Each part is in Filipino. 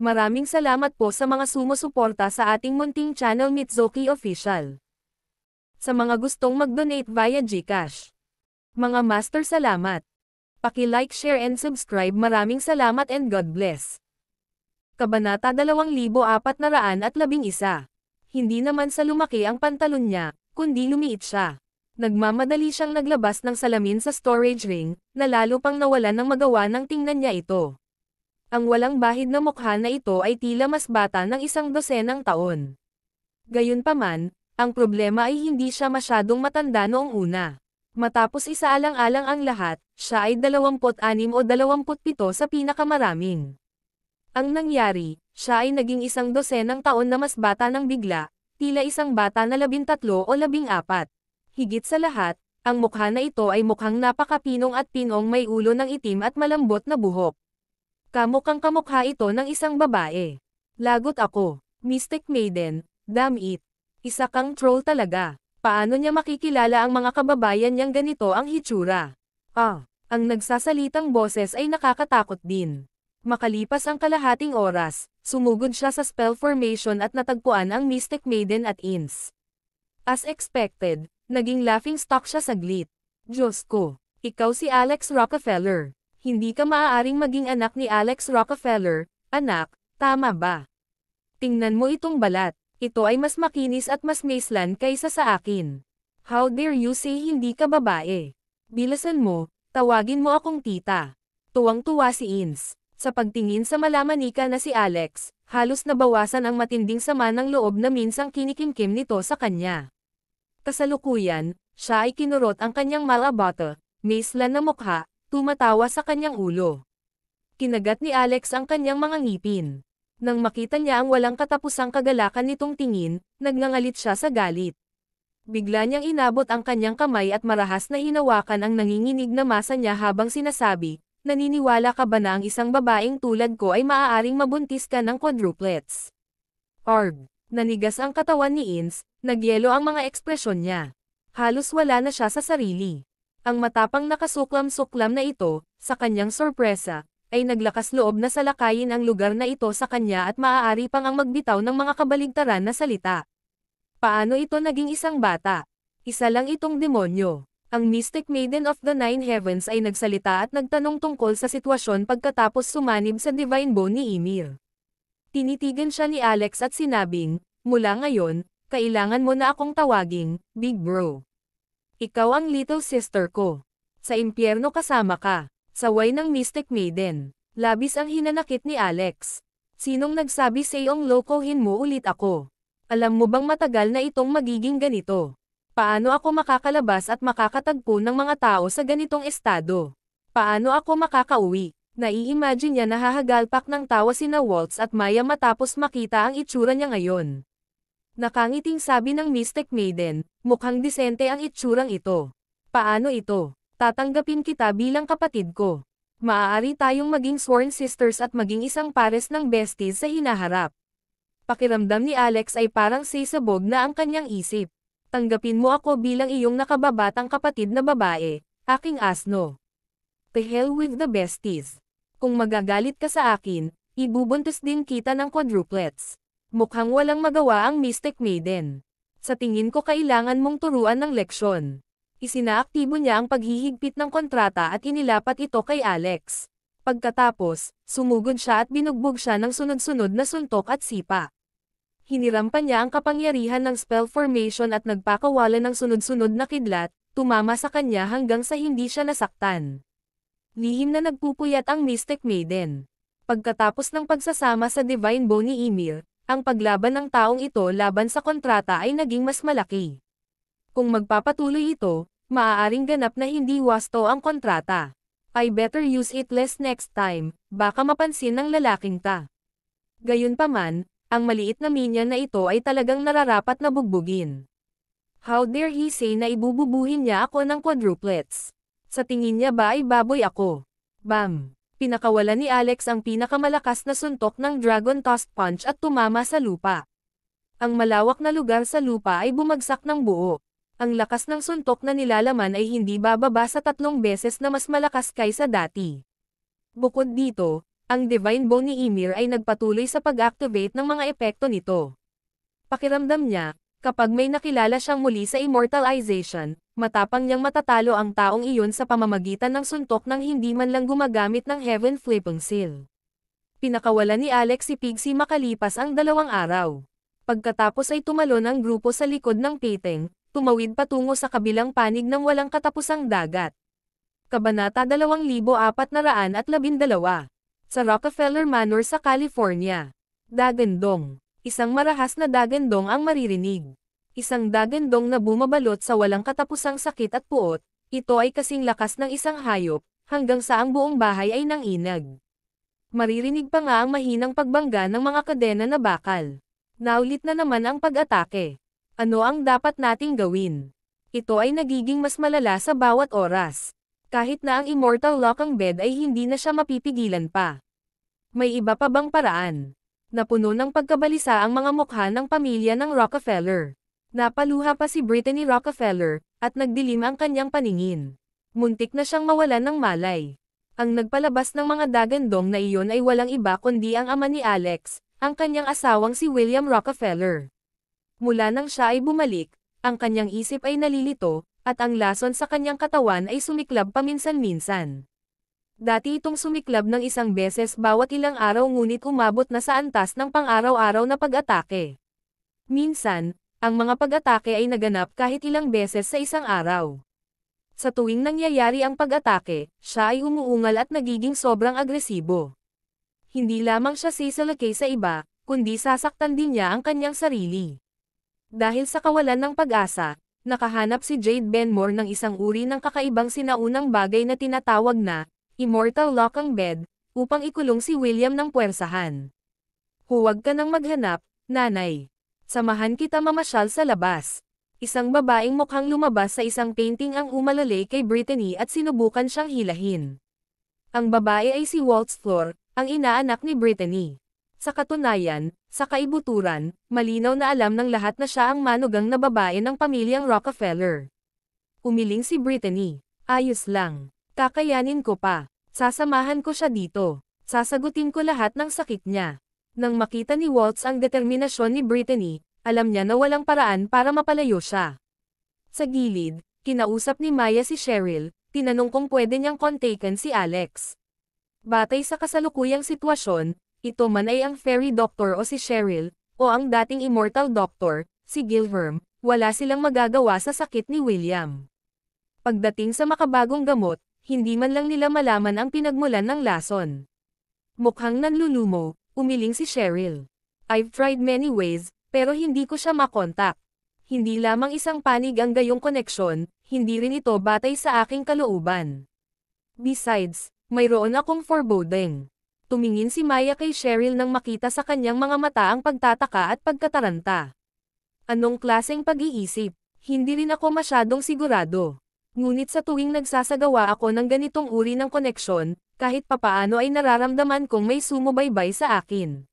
Maraming salamat po sa mga sumusuporta sa ating munting channel Mitsuki Official. Sa mga gustong mag-donate via GCash. Mga master, salamat. Paki-like, share and subscribe. Maraming salamat and God bless. Kabanata 2411. Hindi naman sa lumaki ang pantalon niya, kundi lumiit siya. Nagmamadali siyang naglabas ng salamin sa storage ring, na lalo pang nawalan ng magawa nang tingnan niya ito. Ang walang bahid na mukha na ito ay tila mas bata ng 12 taon. Gayunpaman, ang problema ay hindi siya masyadong matanda noong una. Matapos isaalang-alang ang lahat, siya ay 26 o 27 sa pinakamaraming. Ang nangyari, siya ay naging 12 taon na mas bata ng bigla, tila isang bata na 13 o 14. Higit sa lahat, ang mukha na ito ay mukhang napakapinong at pinong may ulo ng itim at malambot na buhok. Kamukhang kamukha ito ng isang babae. Lagot ako, Mystic Maiden, damn it. Isa kang troll talaga. Paano niya makikilala ang mga kababayan niyang ganito ang hitsura? Ang nagsasalitang boses ay nakakatakot din. Makalipas ang kalahating oras, sumugod siya sa spell formation at natagpuan ang Mystic Maiden at Ins. As expected, naging laughing stock siya saglit. Diyos ko, ikaw si Alex Rockefeller. Hindi ka maaaring maging anak ni Alex Rockefeller, anak, tama ba? Tingnan mo itong balat, ito ay mas makinis at mas maislan kaysa sa akin. How dare you say hindi ka babae? Bilasan mo, tawagin mo akong tita. Tuwang-tuwa si Ins. Sa pagtingin sa malamanika na si Alex, halos nabawasan ang matinding sama ng loob na minsang kinikimkim nito sa kanya. Kasalukuyan, siya ay kinurot ang kanyang malabata, maislan na mukha, tumatawa sa kanyang ulo. Kinagat ni Alex ang kanyang mga ngipin. Nang makita niya ang walang katapusang kagalakan nitong tingin, nagngangalit siya sa galit. Bigla niyang inabot ang kanyang kamay at marahas na hinawakan ang nanginginig na masa niya habang sinasabi, naniniwala ka ba na ang isang babaeng tulad ko ay maaaring mabuntis ka ng quadruplets? Arg! Nanigas ang katawan ni Ins, nagyelo ang mga ekspresyon niya. Halos wala na siya sa sarili. Ang matapang nakasuklam-suklam na ito, sa kanyang sorpresa, ay naglakas loob na salakayin ang lugar na ito sa kanya at maaari pang ang magbitaw ng mga kabaligtaran na salita. Paano ito naging isang bata? Isa lang itong demonyo. Ang Mystic Maiden of the Nine Heavens ay nagsalita at nagtanong tungkol sa sitwasyon pagkatapos sumanib sa Divine Bone ni Ymir. Tinitigan siya ni Alex at sinabing, mula ngayon, kailangan mo na akong tawaging, Big Bro. Ikaw ang little sister ko. Sa impyerno kasama ka. Saway ng Mystic Maiden. Labis ang hinanakit ni Alex. Sinong nagsabi sa'yong lokohin mo ulit ako? Alam mo bang matagal na itong magiging ganito? Paano ako makakalabas at makakatagpo ng mga tao sa ganitong estado? Paano ako makakauwi? Nai-imagine niya na hahagalpak ng tawa sina Waltz at Maya matapos makita ang itsura niya ngayon. Nakangiting sabi ng Mystic Maiden, mukhang disente ang itsurang ito. Paano ito? Tatanggapin kita bilang kapatid ko. Maaari tayong maging sworn sisters at maging isang pares ng besties sa hinaharap. Pakiramdam ni Alex ay parang sisabog na ang kanyang isip. Tanggapin mo ako bilang iyong nakababatang kapatid na babae, aking asno. The hell with the besties. Kung magagalit ka sa akin, ibubuntis din kita ng quadruplets. Mukhang walang magawa ang Mystic Maiden. Sa tingin ko kailangan mong turuan ng leksyon. Isinaaktibo niya ang paghihigpit ng kontrata at inilapat ito kay Alex. Pagkatapos, sumugod siya at binugbog siya ng sunod-sunod na suntok at sipa. Hinirampan niya ang kapangyarihan ng spell formation at nagpakawala ng sunod-sunod na kidlat, tumama sa kanya hanggang sa hindi siya nasaktan. Lihim na nagpupuyat ang Mystic Maiden. Pagkatapos ng pagsasama sa Divine Bone ni Ymir, ang paglaban ng taong ito laban sa kontrata ay naging mas malaki. Kung magpapatuloy ito, maaaring ganap na hindi wasto ang kontrata. I better use it less next time, baka mapansin ng lalaking ta. Gayunpaman, ang maliit na minion na ito ay talagang nararapat na bugbugin. How dare he say na ibububuhin niya ako ng quadruplets? Sa tingin niya ba ay baboy ako? Bam! Pinakawalan ni Alex ang pinakamalakas na suntok ng Dragon Tossed Punch at tumama sa lupa. Ang malawak na lugar sa lupa ay bumagsak ng buo. Ang lakas ng suntok na nilalaman ay hindi bababa sa 3 beses na mas malakas kaysa dati. Bukod dito, Ang Divine Bone ni Ymir ay nagpatuloy sa pag-activate ng mga epekto nito. Pakiramdam niya, kapag may nakilala siyang muli sa immortalization, matapang niyang matatalo ang taong iyon sa pamamagitan ng suntok ng hindi man lang gumagamit ng Heaven Flipping Seal. Pinakawalan ni Alex si Pixie makalipas ang 2 araw. Pagkatapos ay tumalon ang grupo sa likod ng piteng, tumawid patungo sa kabilang panig ng walang katapusang dagat. Kabanata 2412. Sa Rockefeller Manor sa California. Dagandong. Isang marahas na dagandong ang maririnig. Isang dagandong na bumabalot sa walang katapusang sakit at puot, ito ay kasing lakas ng isang hayop, hanggang sa ang buong bahay ay nanginag. Maririnig pa nga ang mahinang pagbangga ng mga kadena na bakal. Naulit na naman ang pag-atake. Ano ang dapat nating gawin? Ito ay nagiging mas malala sa bawat oras. Kahit na ang immortal lock-ang bed ay hindi na siya mapipigilan pa. May iba pa bang paraan? Napuno ng pagkabalisa ang mga mukha ng pamilya ng Rockefeller. Napaluha pa si Brittany Rockefeller, at nagdilim ang kanyang paningin. Muntik na siyang mawalan ng malay. Ang nagpalabas ng mga dagandong na iyon ay walang iba kundi ang ama ni Alex, ang kanyang asawang si William Rockefeller. Mula nang siya ay bumalik, ang kanyang isip ay nalilito, at ang lason sa kanyang katawan ay sumiklab paminsan-minsan. Dati itong sumiklab ng isang beses bawat ilang araw ngunit umabot na sa antas ng pang-araw-araw na pag-atake. Minsan, ang mga pag-atake ay naganap kahit ilang beses sa isang araw. Sa tuwing nangyayari ang pag-atake, siya ay umuungal at nagiging sobrang agresibo. Hindi lamang siya sisalakay sa iba, kundi sasaktan din niya ang kanyang sarili. Dahil sa kawalan ng pag-asa, nakahanap si Jade Benmore ng isang uri ng kakaibang sinaunang bagay na tinatawag na Immortal Lock-ang Bed, upang ikulong si William ng puwersahan. Huwag ka nang maghanap, nanay. Samahan kita mamasyal sa labas. Isang babaeng mukhang lumabas sa isang painting ang umalalay kay Brittany at sinubukan siyang hilahin. Ang babae ay si Waltz Flor, ang inaanak ni Brittany. Sa katunayan, sa kaibuturan, malinaw na alam ng lahat na siya ang manugang na babae ng pamilyang Rockefeller. Umiling si Brittany. Ayos lang. Kakayanin ko pa. Sasamahan ko siya dito. Sasagutin ko lahat ng sakit niya. Nang makita ni Waltz ang determinasyon ni Brittany, alam niya na walang paraan para mapalayo siya. Sa gilid, kinausap ni Maya si Cheryl, tinanong kung pwede niyang kontaken si Alex. Batay sa kasalukuyang sitwasyon, ito man ay ang fairy doctor o si Cheryl, o ang dating immortal doctor, si Gilherme, wala silang magagawa sa sakit ni William. Pagdating sa makabagong gamot, hindi man lang nila malaman ang pinagmulan ng lason. Mukhang nanlulumo, umiling si Cheryl. I've tried many ways, pero hindi ko siya makontak. Hindi lamang isang panig ang gayong koneksyon, hindi rin ito batay sa aking kalooban. Besides, mayroon akong foreboding. Tumingin si Maya kay Cheryl nang makita sa kanyang mga mata ang pagtataka at pagkataranta. Anong klaseng pag-iisip? Hindi rin ako masyadong sigurado. Ngunit sa tuwing nagsasagawa ako ng ganitong uri ng koneksyon, kahit papaano ay nararamdaman kong may sumubaybay sa akin.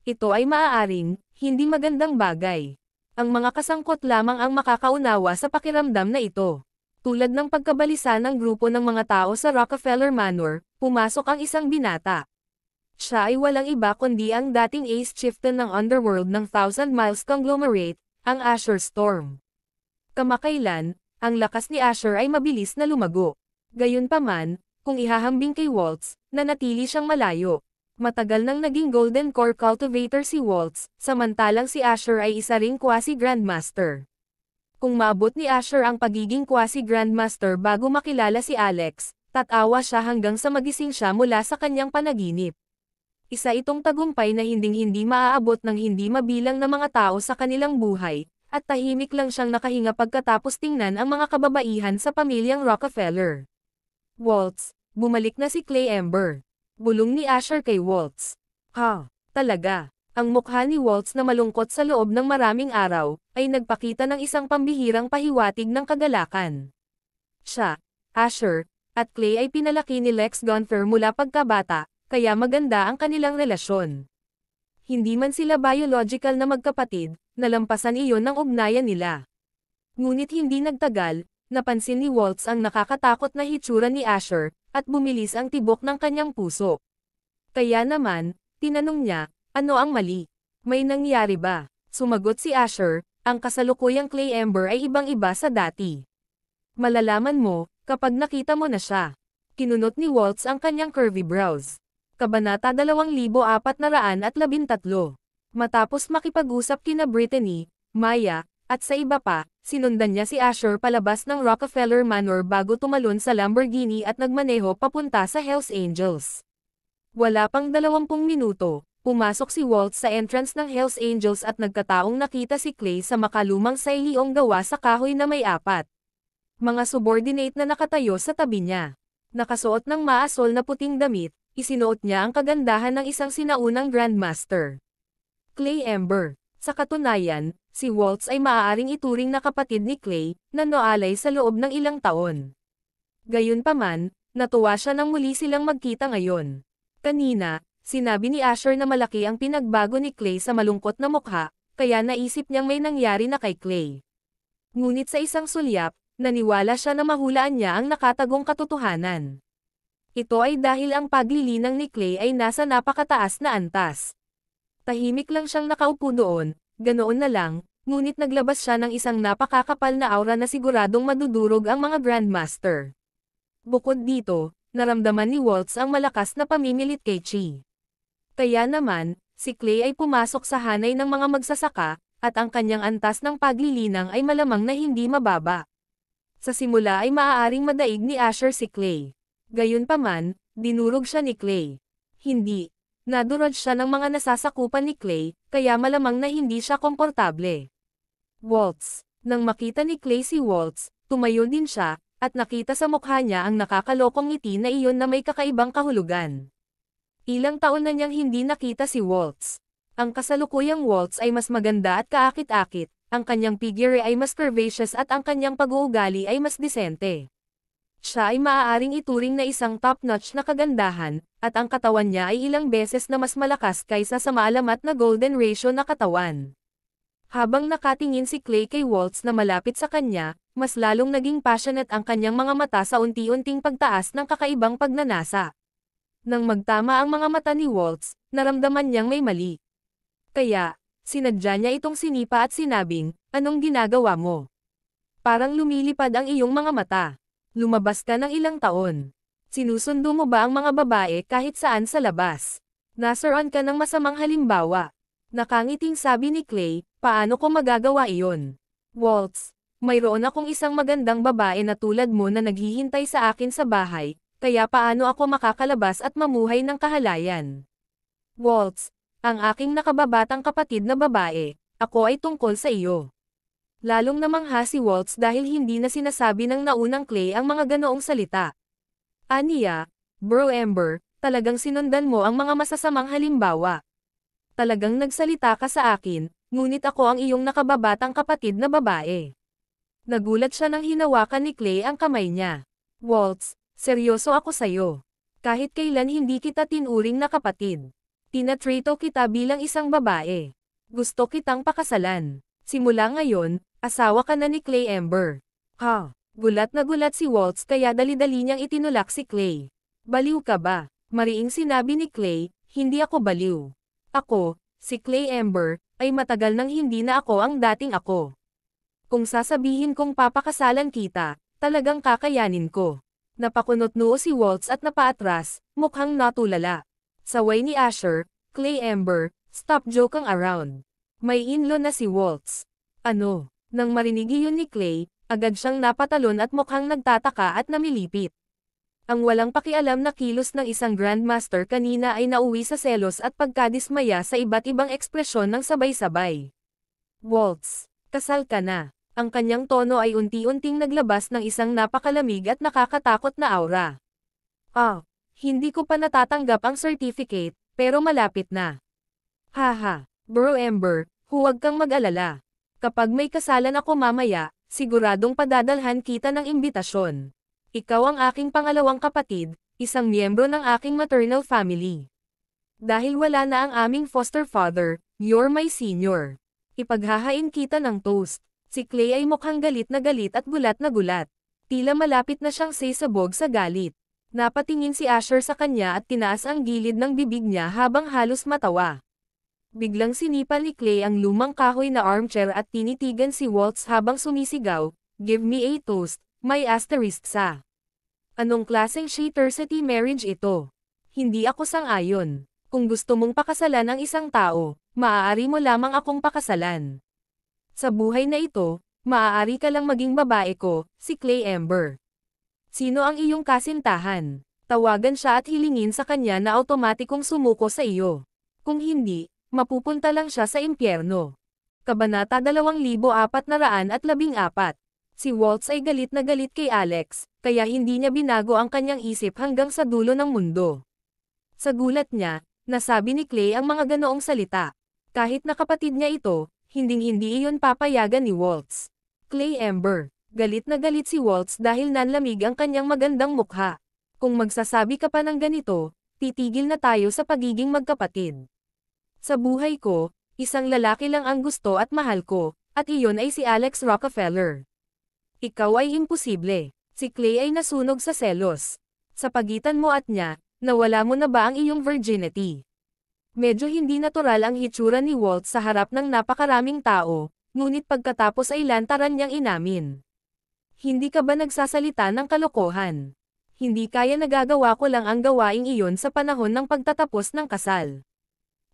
Ito ay maaaring hindi magandang bagay. Ang mga kasangkot lamang ang makakaunawa sa pakiramdam na ito. Tulad ng pagkabalisa ng grupo ng mga tao sa Rockefeller Manor, pumasok ang isang binata. Siya ay walang iba kundi ang dating ace chieftain ng underworld ng Thousand Miles Conglomerate, ang Asher Storm. Kamakailan, ang lakas ni Asher ay mabilis na lumago. Gayunpaman, kung ihahambing kay Waltz, nanatili siyang malayo. Matagal nang naging Golden Core Cultivator si Waltz, samantalang si Asher ay isa ring quasi-grandmaster. Kung maabot ni Asher ang pagiging quasi-grandmaster bago makilala si Alex, tatawa siya hanggang sa magising siya mula sa kanyang panaginip. Isa itong tagumpay na hinding-hindi maaabot ng hindi mabilang na mga tao sa kanilang buhay, at tahimik lang siyang nakahinga pagkatapos tingnan ang mga kababaihan sa pamilyang Rockefeller. Waltz, bumalik na si Clay Ember. Bulong ni Asher kay Waltz. Ha, talaga. Ang mukha ni Waltz na malungkot sa loob ng maraming araw, ay nagpakita ng isang pambihirang pahiwatig ng kagalakan. Siya, Asher, at Clay ay pinalaki ni Lex Gunther mula pagkabata, kaya maganda ang kanilang relasyon. Hindi man sila biological na magkapatid, nalampasan iyon ng ugnayan nila. Ngunit hindi nagtagal, napansin ni Waltz ang nakakatakot na hitsura ni Asher, at bumilis ang tibok ng kanyang puso. Kaya naman, tinanong niya, ano ang mali? May nangyari ba? Sumagot si Asher, ang kasalukuyang Clay Ember ay ibang-iba sa dati. Malalaman mo, kapag nakita mo na siya. Kinunot ni Waltz ang kanyang curvy brows. Kabanata 2413. Matapos makipag-usap kina Brittany, Maya, at sa iba pa, sinundan niya si Asher palabas ng Rockefeller Manor bago tumalon sa Lamborghini at nagmaneho papunta sa Hells Angels. Wala pang 20 minuto, pumasok si Waltz sa entrance ng Hells Angels at nagkataong nakita si Clay sa makalumang sailiong gawa sa kahoy na may 4 mga subordinate na nakatayo sa tabi niya. Nakasuot ng maasol na puting damit, isinuot niya ang kagandahan ng isang sinaunang Grandmaster. Clay Ember. Sa katunayan, si Waltz ay maaaring ituring na kapatid ni Clay, na noalay sa loob ng ilang taon. Gayunpaman, natuwa siya nang muli silang magkita ngayon. Kanina, sinabi ni Asher na malaki ang pinagbago ni Clay sa malungkot na mukha, kaya naisip niyang may nangyari na kay Clay. Ngunit sa isang sulyap, naniwala siya na mahulaan niya ang nakatagong katotohanan. Ito ay dahil ang paglilinang ni Clay ay nasa napakataas na antas. Tahimik lang siyang nakaupo doon, ganoon na lang, ngunit naglabas siya ng isang napakakapal na aura na siguradong madudurog ang mga Grandmaster. Bukod dito, naramdaman ni Waltz ang malakas na pamimilit kay Chi. Kaya naman, si Clay ay pumasok sa hanay ng mga magsasaka, at ang kanyang antas ng paglilinang ay malamang na hindi mababa. Sa simula ay maaaring madaig ni Asher si Clay. Gayunpaman, dinurog siya ni Clay. Hindi. Nadurog siya ng mga nasasakupan ni Clay, kaya malamang na hindi siya komportable. Waltz. Nang makita ni Clay si Waltz, tumayo din siya, at nakita sa mukha niya ang nakakalokong ngiti na iyon na may kakaibang kahulugan. Ilang taon na niyang hindi nakita si Waltz. Ang kasalukuyang Waltz ay mas maganda at kaakit-akit. Ang kanyang figure ay mas curvaceous at ang kanyang pag-uugali ay mas disente. Siya ay maaaring ituring na isang top-notch na kagandahan, at ang katawan niya ay ilang beses na mas malakas kaysa sa maalamat na golden ratio na katawan. Habang nakatingin si Clay kay Waltz na malapit sa kanya, mas lalong naging passionate ang kanyang mga mata sa unti-unting pagtaas ng kakaibang pagnanasa. Nang magtama ang mga mata ni Waltz, naramdaman niyang may mali. Kaya, sinadya niya itong sinipa at sinabing, anong ginagawa mo? Parang lumilipad ang iyong mga mata. Lumabas ka ng ilang taon. Sinusundo mo ba ang mga babae kahit saan sa labas? Nasaroon ka ng masamang halimbawa. Nakangiting sabi ni Clay, paano ko magagawa iyon? Waltz, mayroon akong isang magandang babae na tulad mo na naghihintay sa akin sa bahay, kaya paano ako makakalabas at mamuhay ng kahalayan? Waltz, ang aking nakababatang kapatid na babae, ako ay tungkol sa iyo. Lalong namangha si Waltz dahil hindi na sinasabi ng naunang Clay ang mga ganoong salita. Aniya, Bro Ember, talagang sinundan mo ang mga masasamang halimbawa. Talagang nagsalita ka sa akin, ngunit ako ang iyong nakababatang kapatid na babae. Nagulat siya nang hinawakan ni Clay ang kamay niya. Waltz, seryoso ako sayo. Kahit kailan hindi kita tinuring na kapatid. Tinatrito kita bilang isang babae. Gusto kitang pakasalan. Simula ngayon, asawa ka na ni Clay Ember. Ha? Gulat na gulat si Waltz kaya dali-dali niyang itinulak si Clay. Baliw ka ba? Mariing sinabi ni Clay, hindi ako baliw. Ako, si Clay Ember, ay matagal nang hindi na ako ang dating ako. Kung sasabihin kong papakasalan kita, talagang kakayanin ko. Napakunot noo si Waltz at napaatras, mukhang natulala. Saway ni Asher, Clay Ember, stop joking around. May inlo na si Waltz. Ano? Nang marinig iyon ni Clay, agad siyang napatalon at mukhang nagtataka at namilipit. Ang walang pakialam na kilos ng isang Grandmaster kanina ay nauwi sa selos at pagkadismaya sa iba't ibang ekspresyon ng sabay-sabay. Waltz, kasal ka na. Ang kanyang tono ay unti-unting naglabas ng isang napakalamig at nakakatakot na aura. Hindi ko pa natatanggap ang certificate, pero malapit na. Haha, Bro Ember, huwag kang mag-alala. Kapag may kasalan ako mamaya, siguradong padadalhan kita ng imbitasyon. Ikaw ang aking pangalawang kapatid, isang miyembro ng aking maternal family. Dahil wala na ang aming foster father, you're my senior. Ipaghahain kita ng toast. Si Clay ay mukhang galit at gulat na gulat. Tila malapit na siyang sisabog sa galit. Napatingin si Asher sa kanya at tinaas ang gilid ng bibig niya habang halos matawa. Biglang sinipa ni Clay ang lumang kahoy na armchair at tinitigan si Waltz habang sumisigaw, "Give me a toast, may asterisk sa." Anong klaseng shittersity marriage ito? Hindi ako sang-ayon. Kung gusto mong pakasalan ang isang tao, maaari mo lamang akong pakasalan. Sa buhay na ito, maaari ka lang maging babae ko, si Clay Ember. Sino ang iyong kasintahan? Tawagan siya at hilingin sa kanya na automatikong sumuko sa iyo. Kung hindi, mapupunta lang siya sa impyerno. Kabanata 2414. Si Waltz ay galit na galit kay Alex, kaya hindi niya binago ang kanyang isip hanggang sa dulo ng mundo. Sa gulat niya, nasabi ni Clay ang mga ganoong salita. Kahit na kapatid niya ito, hinding-hindi iyon papayagan ni Waltz. Clay Ember. Galit na galit si Waltz dahil nanlamig ang kanyang magandang mukha. Kung magsasabi ka pa ng ganito, titigil na tayo sa pagiging magkapatid. Sa buhay ko, isang lalaki lang ang gusto at mahal ko, at iyon ay si Alex Rockefeller. Ikaw ay imposible. Si Clay ay nasunog sa selos. Sa pagitan mo at niya, nawala mo na ba ang iyong virginity? Medyo hindi natural ang hitsura ni Waltz sa harap ng napakaraming tao, ngunit pagkatapos ay lantaran niyang inamin. Hindi ka ba nagsasalita ng kalokohan? Hindi kaya nagagawa ko lang ang gawaing iyon sa panahon ng pagtatapos ng kasal.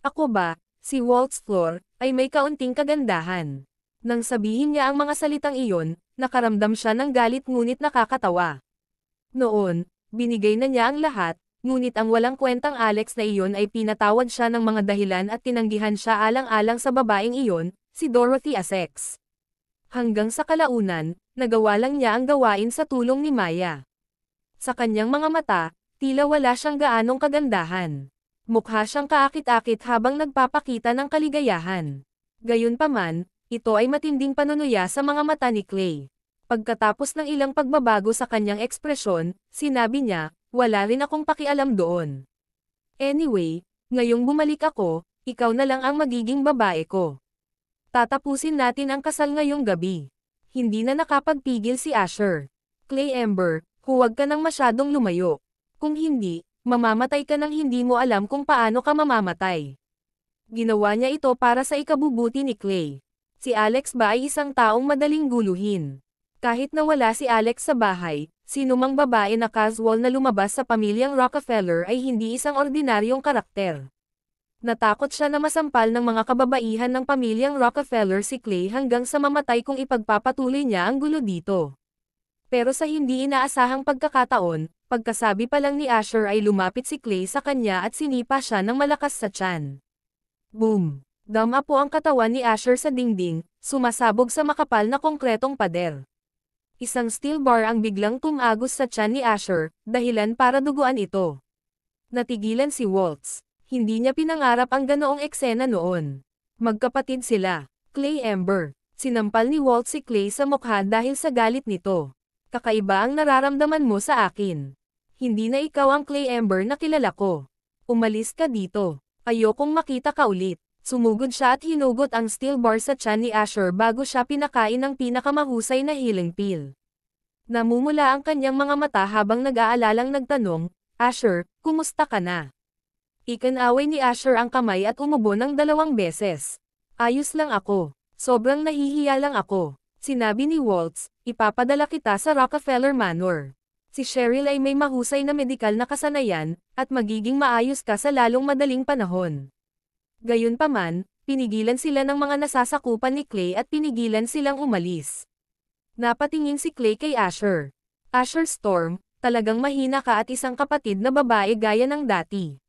Ako ba, si Waltz Floor, ay may kaunting kagandahan. Nang sabihin niya ang mga salitang iyon, nakaramdam siya ng galit ngunit nakakatawa. Noon, binigay na niya ang lahat, ngunit ang walang kwentang Alex na iyon ay pinatawad siya ng mga dahilan at tinanggihan siya alang-alang sa babaeng iyon, si Dorothy Essex. Hanggang sa kalaunan, nagawa lang niya ang gawain sa tulong ni Maya. Sa kanyang mga mata, tila wala siyang gaanong kagandahan. Mukha siyang kaakit-akit habang nagpapakita ng kaligayahan. Gayunpaman, ito ay matinding panunuya sa mga mata ni Clay. Pagkatapos ng ilang pagbabago sa kanyang ekspresyon, sinabi niya, "Wala rin akong pakialam doon. Anyway, ngayong bumalik ako, ikaw na lang ang magiging babae ko. Tatapusin natin ang kasal ngayong gabi." Hindi na nakapagpigil si Asher. "Clay Ember, huwag ka nang masyadong lumayo. Kung hindi, mamamatay ka nang hindi mo alam kung paano ka mamamatay." Ginawa niya ito para sa ikabubuti ni Clay. Si Alex ba ay isang taong madaling guluhin? Kahit na wala si Alex sa bahay, sinumang babae na casual na lumabas sa pamilyang Rockefeller ay hindi isang ordinaryong karakter. Natakot siya na masampal ng mga kababaihan ng pamilyang Rockefeller si Clay hanggang sa mamatay kung ipagpapatuloy niya ang gulo dito. Pero sa hindi inaasahang pagkakataon, pagkasabi pa lang ni Asher ay lumapit si Clay sa kanya at sinipa siya ng malakas sa tiyan. Boom! Dama po ang katawan ni Asher sa dingding, sumasabog sa makapal na konkretong pader. Isang steel bar ang biglang tumagos sa tiyan ni Asher, dahilan para duguan ito. Natigilan si Waltz. Hindi niya pinangarap ang ganoong eksena noon. Magkapatid sila. Clay Ember. Sinampal ni Waltz si Clay sa mukha dahil sa galit nito. "Kakaiba ang nararamdaman mo sa akin. Hindi na ikaw ang Clay Ember na kilala ko. Umalis ka dito. Ayokong makita ka ulit." Sumugod siya at hinugot ang steel bar sa tiyan ni Asher bago siya pinakain ng pinakamahusay na healing pill. Namumula ang kanyang mga mata habang nag-aalalang nagtanong, "Asher, kumusta ka na?" Ikinaway ni Asher ang kamay at umubo ng 2 beses. "Ayos lang ako. Sobrang nahihiya lang ako." Sinabi ni Waltz, "Ipapadala kita sa Rockefeller Manor. Si Cheryl ay may mahusay na medikal na kasanayan, at magiging maayos ka sa lalong madaling panahon." Gayunpaman, pinigilan sila ng mga nasasakupan ni Clay at pinigilan silang umalis. Napatingin si Clay kay Asher. "Asher Storm, talagang mahina ka at isang kapatid na babae gaya ng dati.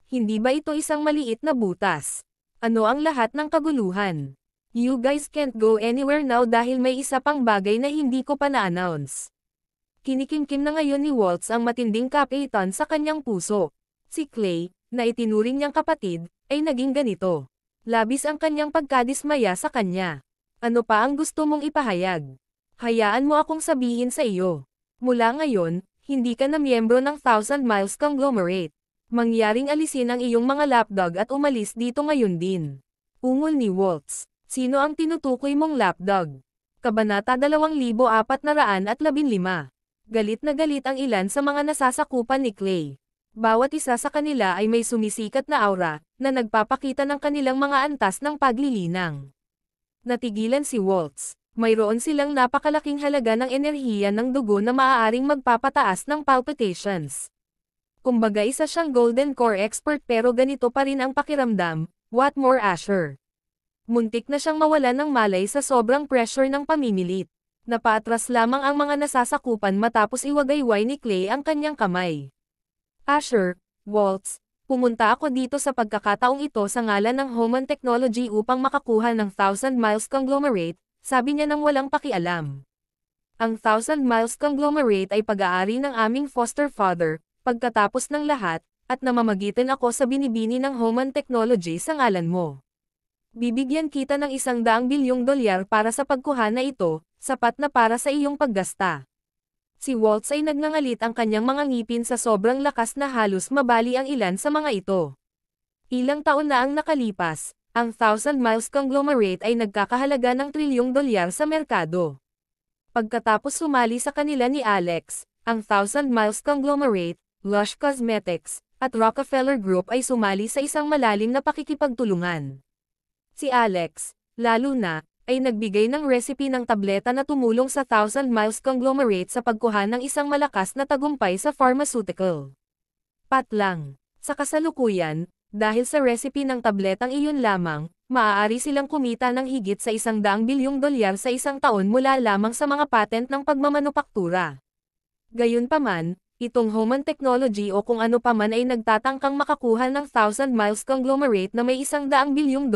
Hindi ba ito isang maliit na butas? Ano ang lahat ng kaguluhan? You guys can't go anywhere now dahil may isa pang bagay na hindi ko pa na-announce." Kinikimkim na ngayon ni Waltz ang matinding kapitan sa kanyang puso. Si Clay, na itinuring niyang kapatid, ay naging ganito. Labis ang kanyang pagkadismaya sa kanya. "Ano pa ang gusto mong ipahayag? Hayaan mo akong sabihin sa iyo. Mula ngayon, hindi ka na miyembro ng Thousand Miles Conglomerate. Mangyaring alisin ang iyong mga lapdog at umalis dito ngayon din." Ungol ni Waltz. Sino ang tinutukoy mong lapdog? Kabanata 2415. Galit na galit ang ilan sa mga nasasakupan ni Clay. Bawat isa sa kanila ay may sumisikat na aura, na nagpapakita ng kanilang mga antas ng paglilinang. Natigilan si Waltz. Mayroon silang napakalaking halaga ng enerhiya ng dugo na maaaring magpapataas ng palpitations. Kumbaga isa siyang Golden Core expert pero ganito pa rin ang pakiramdam, what more Asher? Muntik na siyang mawalan ng malay sa sobrang pressure ng pamimilit. Napaatras lamang ang mga nasasakupan matapos iwagayway ni Clay ang kanyang kamay. Asher, Waltz, pumunta ako dito sa pagkakataong ito sa ngalan ng Homan Technology upang makakuha ng 1,000 Miles Conglomerate, sabi niya nang walang pakialam. Ang 1,000 Miles Conglomerate ay pag-aari ng aming foster father, pagkatapos ng lahat, at namamagitan ako sa binibini ng Homan Technology sa ngalan mo. Bibigyan kita ng $100 bilyong para sa pagkuha na ito, sapat na para sa iyong paggasta. Si Waltz ay nagngangalit ang kanyang mga ngipin sa sobrang lakas na halos mabali ang ilan sa mga ito. Ilang taon na ang nakalipas, ang 1,000 Miles Conglomerate ay nagkakahalaga ng $1 trilyon sa merkado. Pagkatapos sumali sa kanila ni Alex, ang 1,000 Miles Conglomerate, Lush Cosmetics, at Rockefeller Group ay sumali sa isang malalim na pakikipagtulungan. Si Alex, lalo na, ay nagbigay ng recipe ng tableta na tumulong sa 1,000 Miles Conglomerate sa pagkuha ng isang malakas na tagumpay sa pharmaceutical. Pat lang. Sa kasalukuyan, dahil sa recipe ng tabletang iyon lamang, maaari silang kumita ng higit sa $100 bilyong sa isang taon mula lamang sa mga patent ng pagmamanupaktura. Gayunpaman, itong Homan Technology o kung ano paman ay nagtatangkang makakuha ng 1,000 Miles Conglomerate na may $100 bilyong.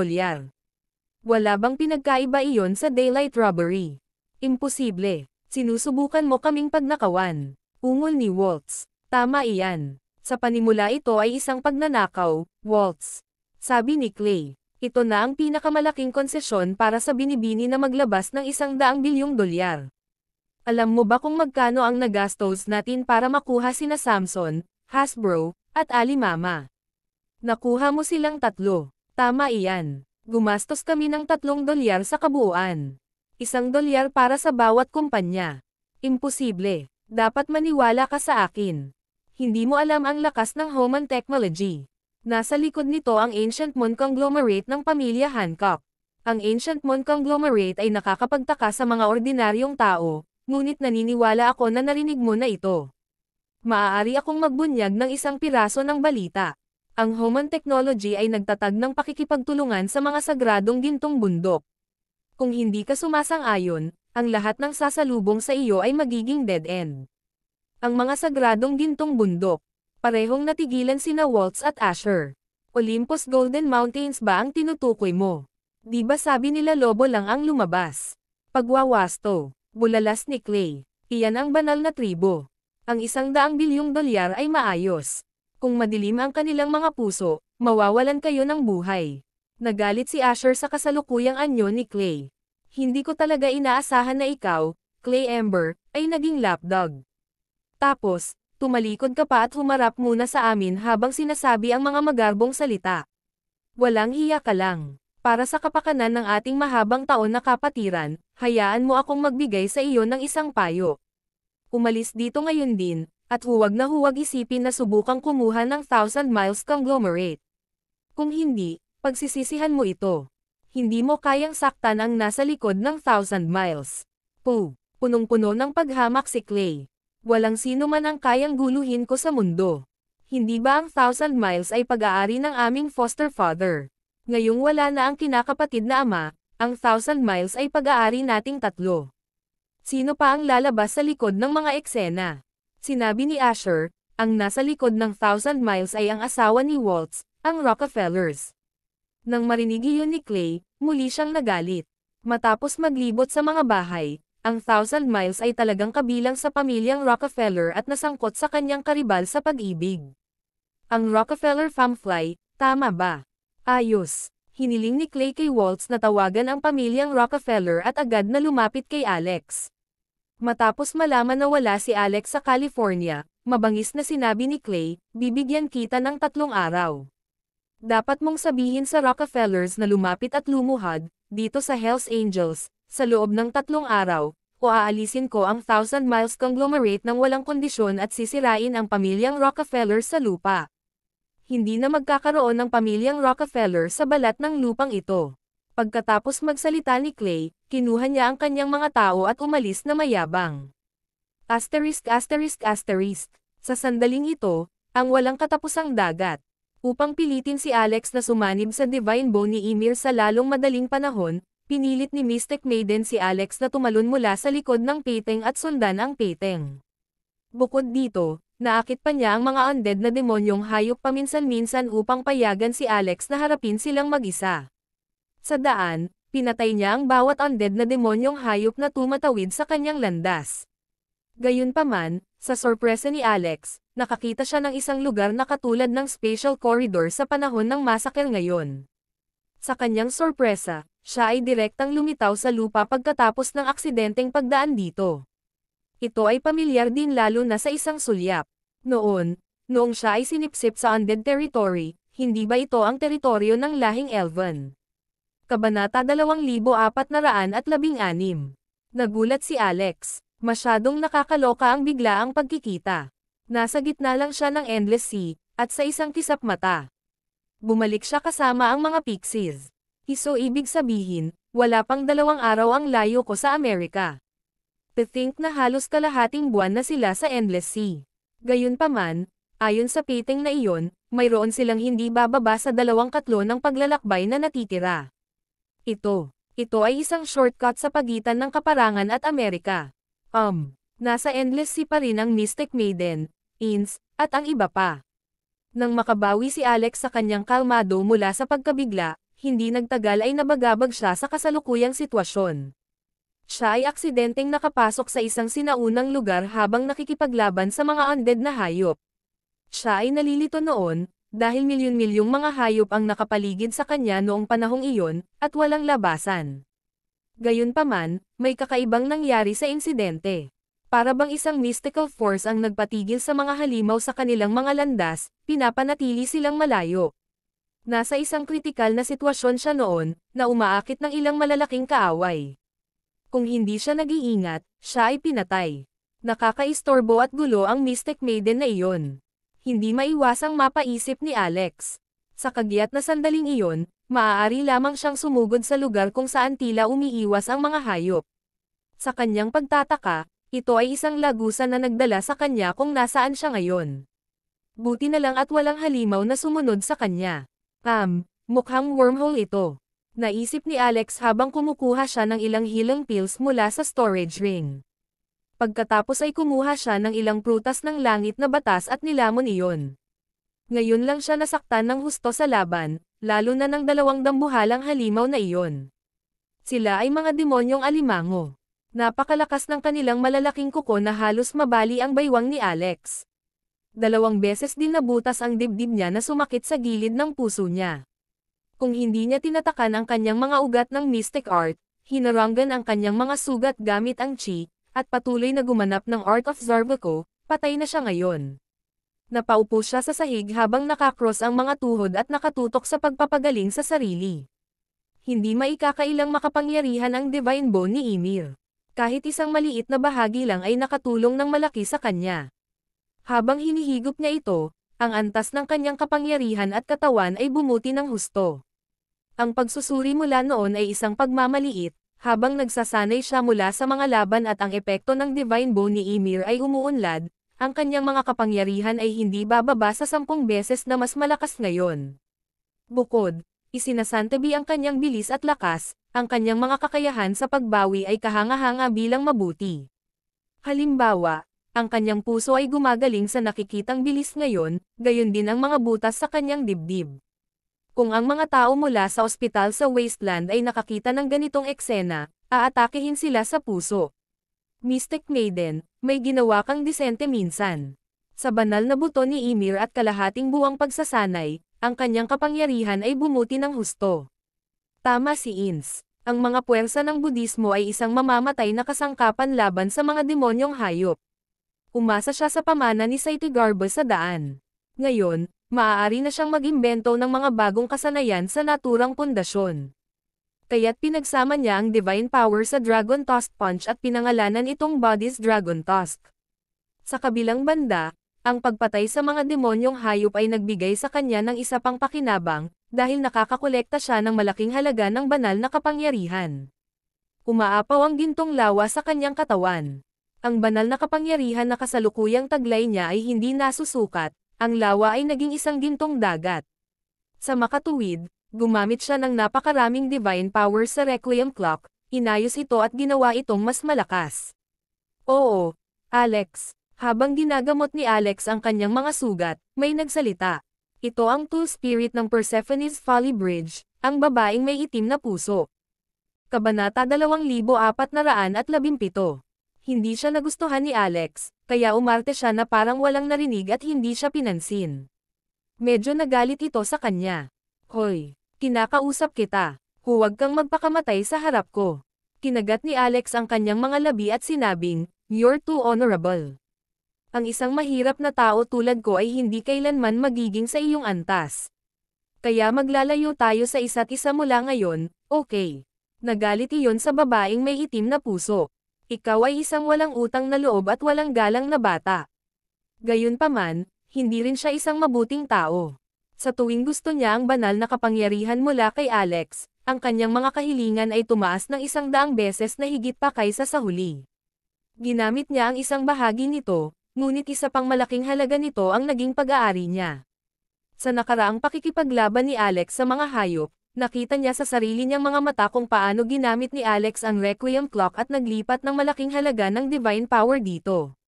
Wala bang pinagkaiba iyon sa daylight robbery? Imposible. Sinusubukan mo kaming pagnakawan. Ungol ni Waltz. Tama iyan. Sa panimula ito ay isang pagnanakaw, Waltz. Sabi ni Clay. Ito na ang pinakamalaking konsesyon para sa binibini na maglabas ng $100 bilyong. Alam mo ba kung magkano ang nagastos natin para makuha sina Samson, Hasbro, at Alimama? Nakuha mo silang tatlo. Tama iyan. Gumastos kami ng $3 sa kabuuan. $1 para sa bawat kumpanya. Imposible. Dapat maniwala ka sa akin. Hindi mo alam ang lakas ng Homan Technology. Nasa likod nito ang Ancient Moon Conglomerate ng pamilya Hancock. Ang Ancient Moon Conglomerate ay nakakapagtaka sa mga ordinaryong tao, ngunit naniniwala ako na narinig mo na ito. Maaari akong magbunyag ng isang piraso ng balita. Ang Homan Technology ay nagtatag ng pakikipagtulungan sa mga sagradong gintong bundok. Kung hindi ka sumasang-ayon, ang lahat ng sasalubong sa iyo ay magiging dead end. Ang mga sagradong gintong bundok, parehong natigilan sina Waltz at Asher. Olympus Golden Mountains ba ang tinutukoy mo? Di ba sabi nila lobo lang ang lumabas? Pagwawasto, bulalas ni Clay. Iyan ang banal na tribo. Ang $100 bilyong ay maayos. Kung madilim ang kanilang mga puso, mawawalan kayo ng buhay. Nagalit si Asher sa kasalukuyang anyo ni Clay. Hindi ko talaga inaasahan na ikaw, Clay Ember, ay naging lapdog. Tapos, tumalikod ka pa at humarap muna sa amin habang sinasabi ang mga magarbong salita. Walang hiya ka lang. Para sa kapakanan ng ating mahabang taon na kapatiran, hayaan mo akong magbigay sa iyo ng isang payo. Umalis dito ngayon din, at huwag na huwag isipin na subukang kumuha ng 1,000 Miles Conglomerate. Kung hindi, pagsisisihan mo ito. Hindi mo kayang saktan ang nasa likod ng 1,000 Miles. Punong-puno ng paghamak si Clay. Walang sino man ang kayang guluhin ko sa mundo. Hindi ba ang 1,000 Miles ay pag-aari ng aming foster father? Ngayong wala na ang kinakapatid na ama, ang 1,000 Miles ay pag-aari nating tatlo. Sino pa ang lalabas sa likod ng mga eksena? Sinabi ni Asher, ang nasa likod ng 1,000 Miles ay ang asawa ni Waltz, ang Rockefellers. Nang marinig iyon ni Clay, muli siyang nagalit. Matapos maglibot sa mga bahay, ang 1,000 Miles ay talagang kabilang sa pamilyang Rockefeller at nasangkot sa kanyang karibal sa pag-ibig. Ang Rockefeller Family, tama ba? Ayos. Hiniling ni Clay kay Waltz na tawagan ang pamilyang Rockefeller at agad na lumapit kay Alex. Matapos malaman na wala si Alex sa California, mabangis na sinabi ni Clay, bibigyan kita ng 3 araw. Dapat mong sabihin sa Rockefellers na lumapit at lumuhad, dito sa Hells Angels, sa loob ng 3 araw, o aalisin ko ang Thousand Miles Conglomerate ng walang kondisyon at sisirain ang pamilyang Rockefeller sa lupa. Hindi na magkakaroon ng pamilyang Rockefeller sa balat ng lupang ito. Pagkatapos magsalita ni Clay, kinuha niya ang kanyang mga tao at umalis na mayabang. Asterisk. Sa sandaling ito, ang walang katapusang dagat. Upang pilitin si Alex na sumanib sa Divine Bow ni Ymir sa lalong madaling panahon, pinilit ni Mystic Maiden si Alex na tumalon mula sa likod ng peteng at sundan ang peteng. Bukod dito, naakit pa niya ang mga undead na demonyong hayop paminsan-minsan upang payagan si Alex na harapin silang mag-isa. Sa daan, pinatay niya ang bawat undead na demonyong hayop na tumatawid sa kanyang landas. Gayunpaman, sa sorpresa ni Alex, nakakita siya ng isang lugar na katulad ng spatial corridor sa panahon ng massacre ngayon. Sa kanyang sorpresa, siya ay direktang lumitaw sa lupa pagkatapos ng aksidenteng pagdaan dito. Ito ay pamilyar din lalo na sa isang sulyap. Noong siya ay sinipsip sa undead territory, hindi ba ito ang teritoryo ng lahing Elven? Kabanata 2416. Nagulat si Alex. Masyadong nakakaloka ang biglaang pagkikita. Nasa gitna lang siya ng Endless Sea, at sa isang kisap mata. Bumalik siya kasama ang mga pixies. Ibig sabihin, wala pang 2 araw ang layo ko sa Amerika. To-think na halos kalahating buwan na sila sa Endless Sea. Gayunpaman, ayon sa peteng na iyon, mayroon silang hindi bababa sa 2/3 ng paglalakbay na natitira. Ito ay isang shortcut sa pagitan ng Kaparangan at Amerika. Nasa Endless Sea pa rin ang Mystic Maiden, Ins, at ang iba pa. Nang makabawi si Alex sa kanyang kalmado mula sa pagkabigla, hindi nagtagal ay nabagabag siya sa kasalukuyang sitwasyon. Siya ay aksidenteng nakapasok sa isang sinaunang lugar habang nakikipaglaban sa mga undead na hayop. Siya ay nalilito noon, dahil milyon-milyong mga hayop ang nakapaligid sa kanya noong panahong iyon, at walang labasan. Gayunpaman, may kakaibang nangyari sa insidente. Para bang isang mystical force ang nagpatigil sa mga halimaw sa kanilang mga landas, pinapanatili silang malayo. Nasa isang kritikal na sitwasyon siya noon, na umaakit ng ilang malalaking kaaway. Kung hindi siya nag-iingat, siya ay pinatay. Nakakaistorbo at gulo ang Mystic Maiden na iyon. Hindi maiwasang mapaisip ni Alex. Sa kagyat na sandaling iyon, maaari lamang siyang sumugod sa lugar kung saan tila umiiwas ang mga hayop. Sa kanyang pagtataka, ito ay isang lagusan na nagdala sa kanya kung nasaan siya ngayon. Buti na lang at walang halimaw na sumunod sa kanya. Mukhang wormhole ito. Naisip ni Alex habang kumukuha siya ng ilang healing pills mula sa storage ring. Pagkatapos ay kumuha siya ng ilang prutas ng langit na batas at nilamon iyon. Ngayon lang siya nasaktan ng husto sa laban, lalo na ng 2 dambuhalang halimaw na iyon. Sila ay mga demonyong alimango. Napakalakas ng kanilang malalaking kuko na halos mabali ang baywang ni Alex. 2 beses din nabutas ang dibdib niya na sumakit sa gilid ng puso niya. Kung hindi niya tinatakan ang kanyang mga ugat ng mystic art, hinaranggan ang kanyang mga sugat gamit ang chi, at patuloy na gumanap ng Art of Zarvaco, patay na siya ngayon. Napaupo siya sa sahig habang nakakross ang mga tuhod at nakatutok sa pagpapagaling sa sarili. Hindi maikakailang makapangyarihan ang Divine Bow ni Ymir. Kahit isang maliit na bahagi lang ay nakatulong ng malaki sa kanya. Habang hinihigop niya ito, ang antas ng kanyang kapangyarihan at katawan ay bumuti ng husto. Ang pagsusuri mula noon ay isang pagmamaliit, habang nagsasanay siya mula sa mga laban at ang epekto ng Divine Bow ni Ymir ay umuunlad, ang kanyang mga kapangyarihan ay hindi bababa sa 10 beses na mas malakas ngayon. Bukod, isinasantabi ang kanyang bilis at lakas, ang kanyang mga kakayahan sa pagbawi ay kahanga-hanga bilang mabuti. Halimbawa, ang kanyang puso ay gumagaling sa nakikitang bilis ngayon, gayon din ang mga butas sa kanyang dibdib. Kung ang mga tao mula sa ospital sa Wasteland ay nakakita ng ganitong eksena, aatakehin sila sa puso. Mystic Maiden, may ginawa kang disente minsan. Sa banal na buto ni Ymir at kalahating buwang pagsasanay, ang kanyang kapangyarihan ay bumuti ng husto. Tama si Ins. Ang mga puwersa ng Budismo ay isang mamamatay na kasangkapan laban sa mga demonyong hayop. Umasa siya sa pamana ni Saitigarba sa daan. Ngayon, maaari na siyang mag-imbento ng mga bagong kasanayan sa naturang pundasyon. Kaya't pinagsama niya ang divine power sa Dragon Tusk Punch at pinangalanan itong Body's Dragon Tusk. Sa kabilang banda, ang pagpatay sa mga demonyong hayop ay nagbigay sa kanya ng isa pang pakinabang, dahil nakakakolekta siya ng malaking halaga ng banal na kapangyarihan. Umaapaw ang gintong lawa sa kanyang katawan. Ang banal na kapangyarihan na kasalukuyang taglay niya ay hindi nasusukat, ang lawa ay naging isang gintong dagat. Sa makatuwid, gumamit siya ng napakaraming divine powers sa Requiem Clock, inayos ito at ginawa itong mas malakas. Oo, Alex. Habang ginagamot ni Alex ang kanyang mga sugat, may nagsalita. Ito ang tool spirit ng Persephone's Folly Bridge, ang babaeng may itim na puso. Kabanata 2417. Hindi siya nagustuhan ni Alex, kaya umarte siya na parang walang narinig at hindi siya pinansin. Medyo nagalit ito sa kanya. Hoy, kinakausap kita. Huwag kang magpakamatay sa harap ko. Kinagat ni Alex ang kanyang mga labi at sinabing, "You're too honorable. Ang isang mahirap na tao tulad ko ay hindi kailanman magiging sa iyong antas. Kaya maglalayo tayo sa isa't isa mula ngayon, okay?" Nagalit iyon sa babaeng may itim na puso. Ikaw ay isang walang utang na loob at walang galang na bata. Gayunpaman, hindi rin siya isang mabuting tao. Sa tuwing gusto niya ang banal na kapangyarihan mula kay Alex, ang kanyang mga kahilingan ay tumaas ng 100 beses na higit pa kaysa sa huli. Ginamit niya ang isang bahagi nito, ngunit isa pang malaking halaga nito ang naging pag-aari niya. Sa nakaraang pakikipaglaban ni Alex sa mga hayop, nakita niya sa sarili niyang mga mata kung paano ginamit ni Alex ang Requiem Clock at naglipat ng malaking halaga ng divine power dito.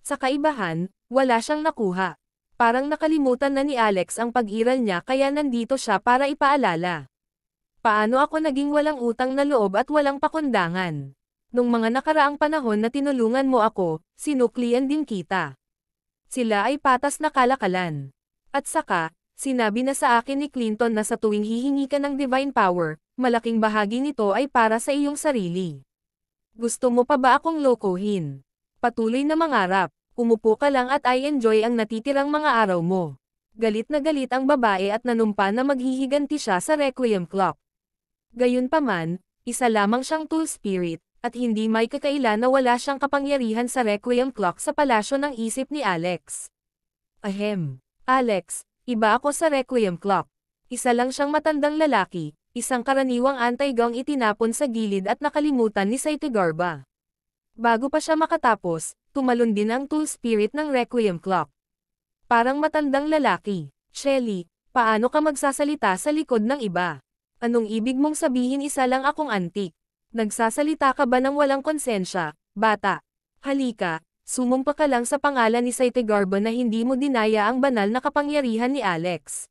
Sa kaibahan, wala siyang nakuha. Parang nakalimutan na ni Alex ang pag-iral niya kaya nandito siya para ipaalala. Paano ako naging walang utang na loob at walang pakundangan? Nung mga nakaraang panahon na tinulungan mo ako, sinuklian din kita. Sila ay patas na kalakalan. At saka, sinabi na sa akin ni Clinton na sa tuwing hihingi ka ng divine power, malaking bahagi nito ay para sa iyong sarili. Gusto mo pa ba akong lokohin? Patuloy na mangarap, umupo ka lang at I-enjoy ang natitirang mga araw mo. Galit na galit ang babae at nanumpa na maghihiganti siya sa Requiem Clock. Gayunpaman, isa lamang siyang tool spirit, at hindi may kakaila na wala siyang kapangyarihan sa Requiem Clock sa palasyo ng isip ni Alex. Ahem. Alex, iba ako sa Requiem Clock. Isa lang siyang matandang lalaki, isang karaniwang anti-gang itinapon sa gilid at nakalimutan ni Saitigarba. Bago pa siya makatapos, tumalon din ang tool spirit ng Requiem Clock. Parang matandang lalaki. Shelly, paano ka magsasalita sa likod ng iba? Anong ibig mong sabihin isa lang akong antik? Nagsasalita ka ba ng walang konsensya, bata? Halika, sumumpa ka lang sa pangalan ni Saitigarba na hindi mo dinaya ang banal na kapangyarihan ni Alex.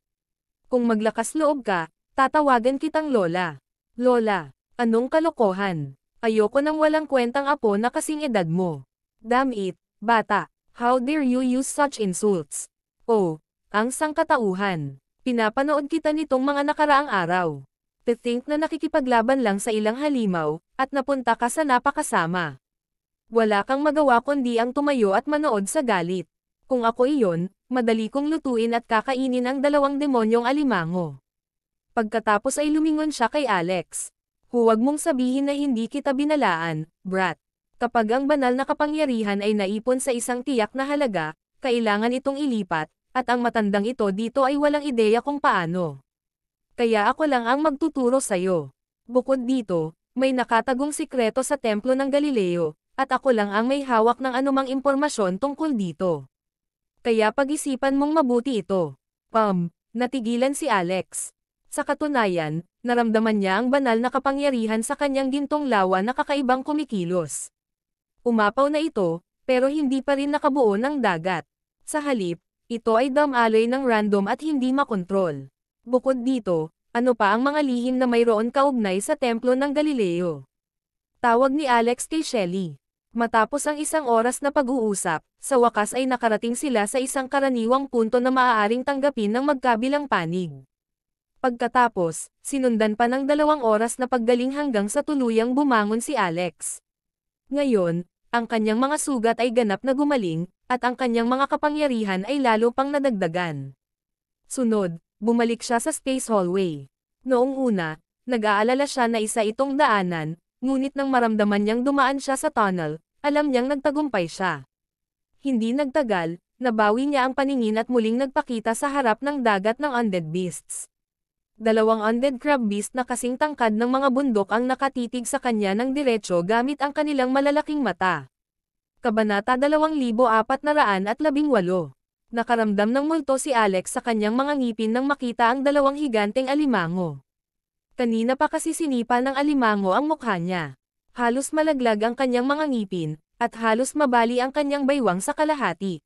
Kung maglakas loob ka, tatawagan kitang Lola. Lola, anong kalokohan? Ayoko nang walang kwentang apo na kasing edad mo. Damn it, bata, how dare you use such insults? Oh, ang sangkatauhan. Pinapanood kita nitong mga nakaraang araw. To think na nakikipaglaban lang sa ilang halimaw, at napunta ka sa napakasama. Wala kang magawa kundi ang tumayo at manood sa galit. Kung ako iyon, madali kong lutuin at kakainin ang 2 demonyong alimango. Pagkatapos ay lumingon siya kay Alex. Huwag mong sabihin na hindi kita binalaan, brat. Kapag ang banal na kapangyarihan ay naipon sa isang tiyak na halaga, kailangan itong ilipat, at ang matandang ito dito ay walang ideya kung paano. Kaya ako lang ang magtuturo sa'yo. Bukod dito, may nakatagong sikreto sa templo ng Galileo, at ako lang ang may hawak ng anumang impormasyon tungkol dito. Kaya pag-isipan mong mabuti ito. Natigilan si Alex. Sa katunayan, naramdaman niya ang banal na kapangyarihan sa kanyang gintong lawa na kakaibang kumikilos. Umapaw na ito, pero hindi pa rin nakabuo ng dagat. Sa halip, ito ay damaloy ng random at hindi makontrol. Bukod dito, ano pa ang mga lihim na mayroon kaugnay sa templo ng Galileo? Tawag ni Alex kay Shelly. Matapos ang 1 oras na pag-uusap, sa wakas ay nakarating sila sa isang karaniwang punto na maaaring tanggapin ng magkabilang panig. Pagkatapos, sinundan pa ng 2 oras na paggaling hanggang sa tuluyang bumangon si Alex. Ngayon, ang kanyang mga sugat ay ganap na gumaling, at ang kanyang mga kapangyarihan ay lalo pang nadagdagan. Sunod, bumalik siya sa space hallway. Noong una, Nag-aalala siya na isa itong daanan, ngunit nang maramdaman niyang dumaan siya sa tunnel, alam niyang nagtagumpay siya. Hindi nagtagal, nabawi niya ang paningin at muling nagpakita sa harap ng dagat ng undead beasts. Dalawang undead crab beast na kasing tangkad ng mga bundok ang nakatitig sa kanya ng diretso gamit ang kanilang malalaking mata. Kabanata 2418. Nakaramdam ng multo si Alex sa kanyang mga ngipin nang makita ang dalawang higanteng alimango. Kanina pa kasi sinipa ng alimango ang mukha niya. Halos malaglag ang kanyang mga ngipin, at halos mabali ang kanyang baywang sa kalahati.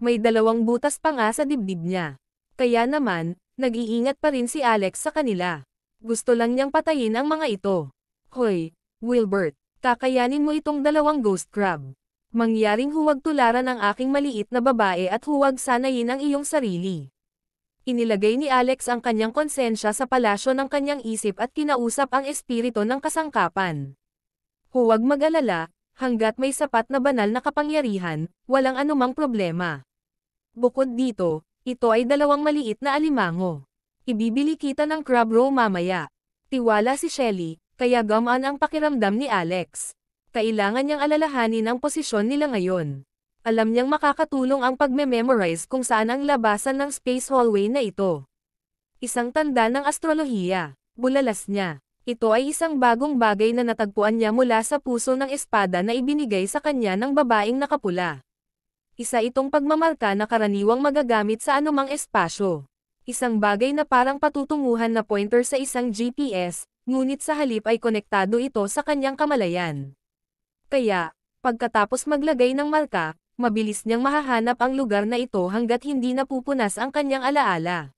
May dalawang butas pa nga sa dibdib niya. Kaya naman, nag-iingat pa rin si Alex sa kanila. Gusto lang niyang patayin ang mga ito. Hoy, Wilbert, kakayanin mo itong dalawang ghost crab. Mangyaring huwag tularan ang aking maliit na babae at huwag sanayin ang iyong sarili. Inilagay ni Alex ang kanyang konsensya sa palasyo ng kanyang isip at kinausap ang espiritu ng kasangkapan. Huwag mag-alala, hanggat may sapat na banal na kapangyarihan, walang anumang problema. Bukod dito, ito ay dalawang maliit na alimango. Ibibili kita ng crab roe mamaya. Tiwala si Shelly, kaya gamaan ang pakiramdam ni Alex. Kailangan niyang alalahanin ang posisyon nila ngayon. Alam niyang makakatulong ang pagme-memorize kung saan ang labasan ng space hallway na ito. Isang tanda ng astrolohiya. Bulalas niya. Ito ay isang bagong bagay na natagpuan niya mula sa puso ng espada na ibinigay sa kanya ng babaeng nakapula. Isa itong pagmamarka na karaniwang magagamit sa anumang espasyo. Isang bagay na parang patutunguhan na pointer sa isang GPS, ngunit sa halip ay konektado ito sa kanyang kamalayan. Kaya, pagkatapos maglagay ng marka, mabilis niyang mahahanap ang lugar na ito hanggat hindi napupunas ang kanyang alaala.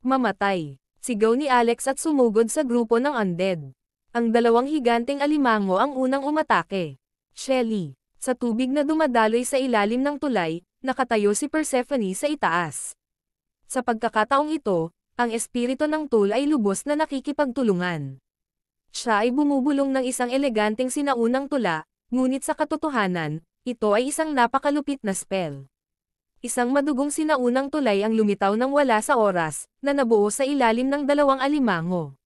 Mamatay. Sigaw ni Alex at sumugod sa grupo ng undead. Ang dalawang higanteng alimango ang unang umatake. Shelly. Sa tubig na dumadaloy sa ilalim ng tulay, nakatayo si Persephone sa itaas. Sa pagkakataong ito, ang espiritu ng Tul ay lubos na nakikipagtulungan. Siya ay bumubulong ng isang eleganteng sinaunang tula, ngunit sa katotohanan, ito ay isang napakalupit na spell. Isang madugong sinaunang tulay ang lumitaw nang wala sa oras, na nabuo sa ilalim ng dalawang alimango.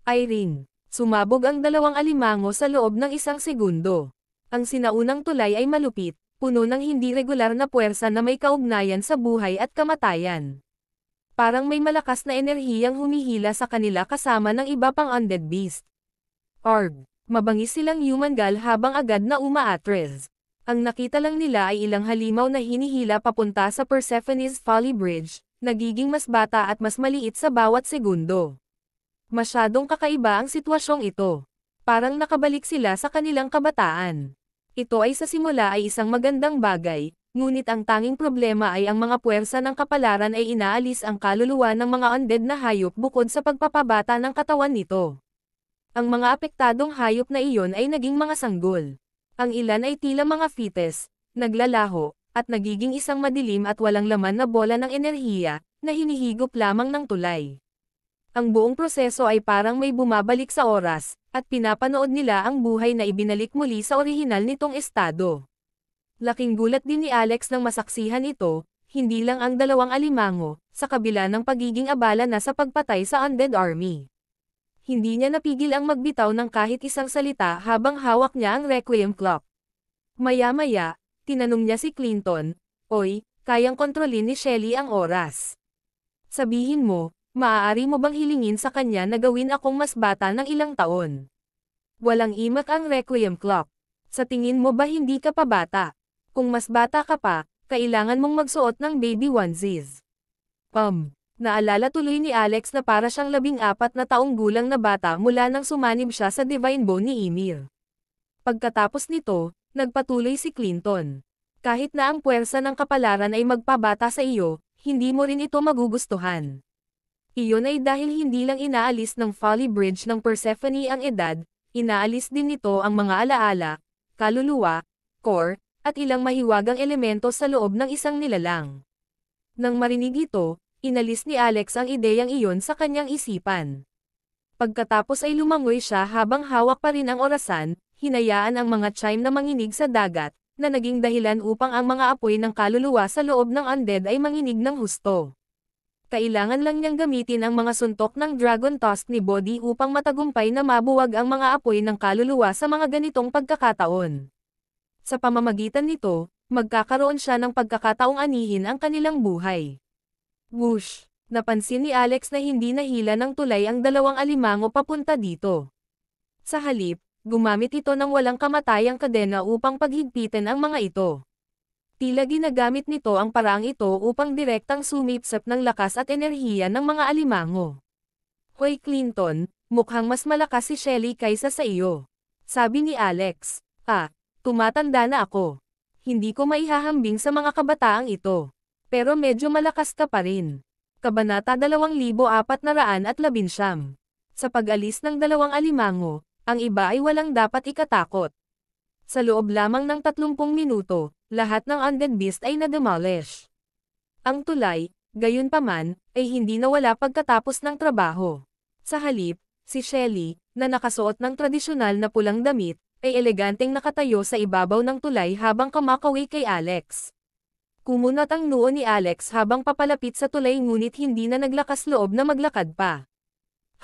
Irene. Sumabog ang dalawang alimango sa loob ng isang segundo. Ang sinaunang tulay ay malupit, puno ng hindi regular na puwersa na may kaugnayan sa buhay at kamatayan. Parang may malakas na enerhiyang humihila sa kanila kasama ng iba pang undead beast. Arg. Mabangis silang human gal habang agad na umaatres. Ang nakita lang nila ay ilang halimaw na hinihila papunta sa Persephone's Folly Bridge, nagiging mas bata at mas maliit sa bawat segundo. Masyadong kakaiba ang sitwasyong ito. Parang nakabalik sila sa kanilang kabataan. Ito ay sa simula ay isang magandang bagay, ngunit ang tanging problema ay ang mga puwersa ng kapalaran ay inaalis ang kaluluwa ng mga undead na hayop bukod sa pagpapabata ng katawan nito. Ang mga apektadong hayop na iyon ay naging mga sanggol. Ang ilan ay tila mga fetus, naglalaho, at nagiging isang madilim at walang laman na bola ng enerhiya, na hinihigop lamang ng tulay. Ang buong proseso ay parang may bumabalik sa oras, at pinapanood nila ang buhay na ibinalik muli sa orihinal nitong estado. Laking gulat din ni Alex nang masaksihan ito, hindi lang ang dalawang alimango, sa kabila ng pagiging abala na sa pagpatay sa undead army. Hindi niya napigil ang magbitaw ng kahit isang salita habang hawak niya ang requiem clock. Maya-maya, tinanong niya si Clinton, "Oy, kayang kontrolin ni Shelly ang oras? Sabihin mo, maaari mo bang hilingin sa kanya na gawin akong mas bata ng ilang taon?" Walang imak ang requiem clock. Sa tingin mo ba hindi ka pa bata? Kung mas bata ka pa, kailangan mong magsuot ng baby onesies. Naalala tuloy ni Alex na para siyang 14 na taong gulang na bata mula nang sumanib siya sa Divine Bone ni Ymir. Pagkatapos nito, nagpatuloy si Clinton. Kahit na ang puwersa ng kapalaran ay magpabata sa iyo, hindi mo rin ito magugustuhan. Iyon ay dahil hindi lang inaalis ng Folly Bridge ng Persephone ang edad, inaalis din nito ang mga alaala, kaluluwa, core, at ilang mahiwagang elemento sa loob ng isang nilalang. Nang marinig ito, inalis ni Alex ang ideyang iyon sa kanyang isipan. Pagkatapos ay lumangoy siya habang hawak pa rin ang orasan, hinayaan ang mga chime na manginig sa dagat, na naging dahilan upang ang mga apoy ng kaluluwa sa loob ng undead ay manginig ng husto. Kailangan lang niyang gamitin ang mga suntok ng Dragon Tusk ni Body upang matagumpay na mabuwag ang mga apoy ng kaluluwa sa mga ganitong pagkakataon. Sa pamamagitan nito, magkakaroon siya ng pagkakataong anihin ang kanilang buhay. Whoosh! Napansin ni Alex na hindi nahila ng tulay ang dalawang alimango papunta dito. Sa halip, gumamit ito ng walang kamatayang kadena upang paghigpitin ang mga ito. Tila ginagamit nito ang paraang ito upang direktang sumipsip ng lakas at enerhiya ng mga alimango. Hoy Clinton, mukhang mas malakas si Shelly kaysa sa iyo. Sabi ni Alex. Tumatanda na ako. Hindi ko maihahambing sa mga kabataang ito. Pero medyo malakas ka pa rin. Kabanata 2419. Sa pag-alis ng dalawang alimango, ang iba ay walang dapat ikatakot. Sa loob lamang ng 30 minuto, lahat ng undead beast ay na-demolish. Ang tulay, gayunpaman, ay hindi nawala pagkatapos ng trabaho. Sa halip, si Shelly, na nakasuot ng tradisyonal na pulang damit, ay eleganteng nakatayo sa ibabaw ng tulay habang kumakaway kay Alex. Kumunat ang noo ni Alex habang papalapit sa tulay ngunit hindi na naglakas loob na maglakad pa.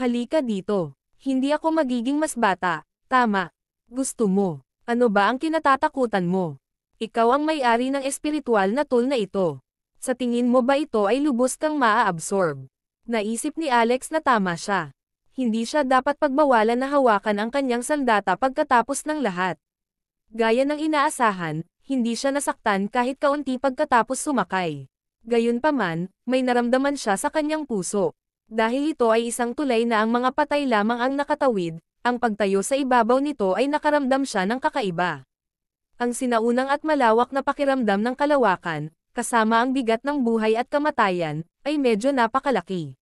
Halika dito. Hindi ako magiging mas bata. Tama. Gusto mo. Ano ba ang kinatatakutan mo? Ikaw ang may-ari ng espiritual na tool na ito. Sa tingin mo ba ito ay lubos kang maa-absorb? Naisip ni Alex na tama siya. Hindi siya dapat pagbawalan na hawakan ang kanyang sandata pagkatapos ng lahat. Gaya ng inaasahan, hindi siya nasaktan kahit kaunti pagkatapos sumakay. Gayunpaman, may naramdaman siya sa kanyang puso. Dahil ito ay isang tulay na ang mga patay lamang ang nakatawid, ang pagtayo sa ibabaw nito ay nakaramdam siya ng kakaiba. Ang sinaunang at malawak na pakiramdam ng kalawakan, kasama ang bigat ng buhay at kamatayan, ay medyo napakalaki.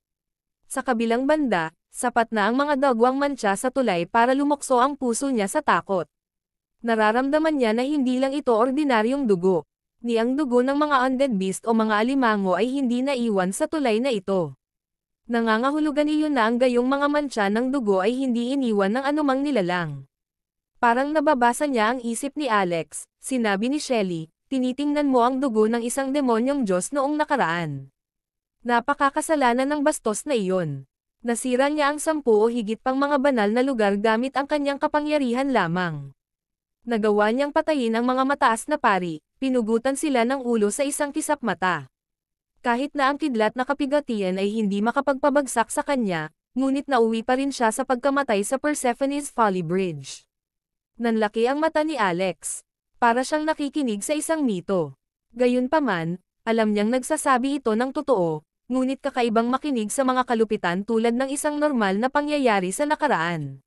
Sa kabilang banda, sapat na ang mga dagwang mantsa sa tulay para lumukso ang puso niya sa takot. Nararamdaman niya na hindi lang ito ordinaryong dugo. Ni ang dugo ng mga undead beast o mga alimango ay hindi naiwan sa tulay na ito. Nangangahulugan iyon na ang gayong mga mantsa ng dugo ay hindi iniwan ng anumang nilalang. Parang nababasa niya ang isip ni Alex, sinabi ni Shelly, tinitingnan mo ang dugo ng isang demonyong Diyos noong nakaraan. Napakakasalanan ng bastos na iyon. Nasira niya ang 10 o higit pang mga banal na lugar gamit ang kanyang kapangyarihan lamang. Nagawa niyang patayin ang mga mataas na pari, pinugutan sila ng ulo sa isang kisap mata. Kahit na ang kidlat na kapigatian ay hindi makapagpabagsak sa kanya, ngunit nauwi pa rin siya sa pagkamatay sa Persephone's Folly Bridge. Nanlaki ang mata ni Alex. Para siyang nakikinig sa isang mito. Gayunpaman, alam niyang nagsasabi ito ng totoo, ngunit kakaibang makinig sa mga kalupitan tulad ng isang normal na pangyayari sa nakaraan.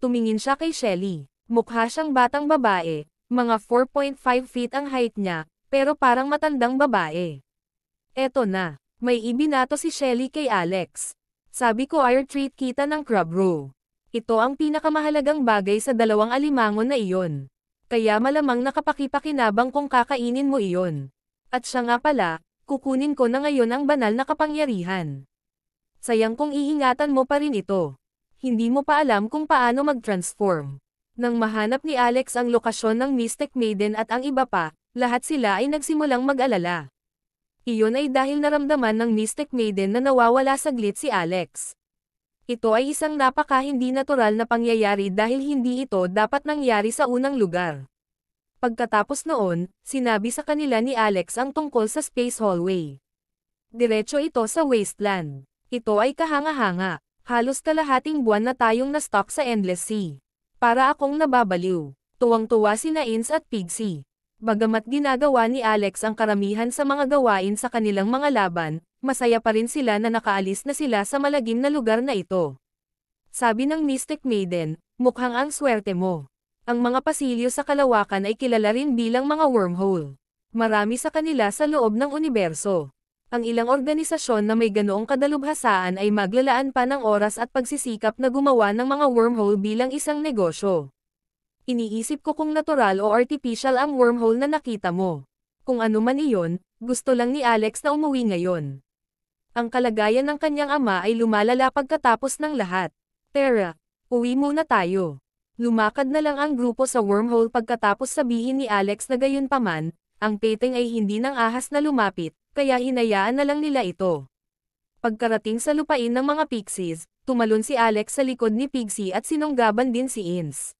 Tumingin siya kay Shelly. Mukha siyang batang babae, mga 4.5 feet ang height niya, pero parang matandang babae. Eto na, may ibinato si Shelly kay Alex. Sabi ko ay treat kita ng crab roe. Ito ang pinakamahalagang bagay sa dalawang alimango na iyon. Kaya malamang nakapakipakinabang kung kakainin mo iyon. At siya nga pala, kukunin ko na ngayon ang banal na kapangyarihan. Sayang kung iingatan mo pa rin ito. Hindi mo pa alam kung paano mag-transform. Nang mahanap ni Alex ang lokasyon ng Mystic Maiden at ang iba pa, lahat sila ay nagsimulang mag-alala. Iyon ay dahil naramdaman ng Mystic Maiden na nawawala saglit si Alex. Ito ay isang napaka-hindi natural na pangyayari dahil hindi ito dapat nangyari sa unang lugar. Pagkatapos noon, sinabi sa kanila ni Alex ang tungkol sa Space Hallway. Diretso ito sa Wasteland. Ito ay kahanga-hanga. Halos kalahating buwan na tayong na-stuck sa Endless Sea. Para akong nababaliw. Tuwang-tuwa sina Ins at Pixie. Bagamat ginagawa ni Alex ang karamihan sa mga gawain sa kanilang mga laban, masaya pa rin sila na nakaalis na sila sa malagim na lugar na ito. Sabi ng Mystic Maiden, mukhang ang swerte mo. Ang mga pasilyo sa kalawakan ay kilala rin bilang mga wormhole. Marami sa kanila sa loob ng universo. Ang ilang organisasyon na may ganoong kadalubhasaan ay maglalaan pa ng oras at pagsisikap na gumawa ng mga wormhole bilang isang negosyo. Iniisip ko kung natural o artificial ang wormhole na nakita mo. Kung ano man iyon, gusto lang ni Alex na umuwi ngayon. Ang kalagayan ng kanyang ama ay lumalala pagkatapos ng lahat. Tara, uwi muna tayo. Lumakad na lang ang grupo sa wormhole pagkatapos sabihin ni Alex na gayunpaman, ang pating ay hindi nang ahas na lumapit, kaya hinayaan na lang nila ito. Pagkarating sa lupain ng mga pixies, tumalon si Alex sa likod ni Pixie at sinunggaban din si Ins.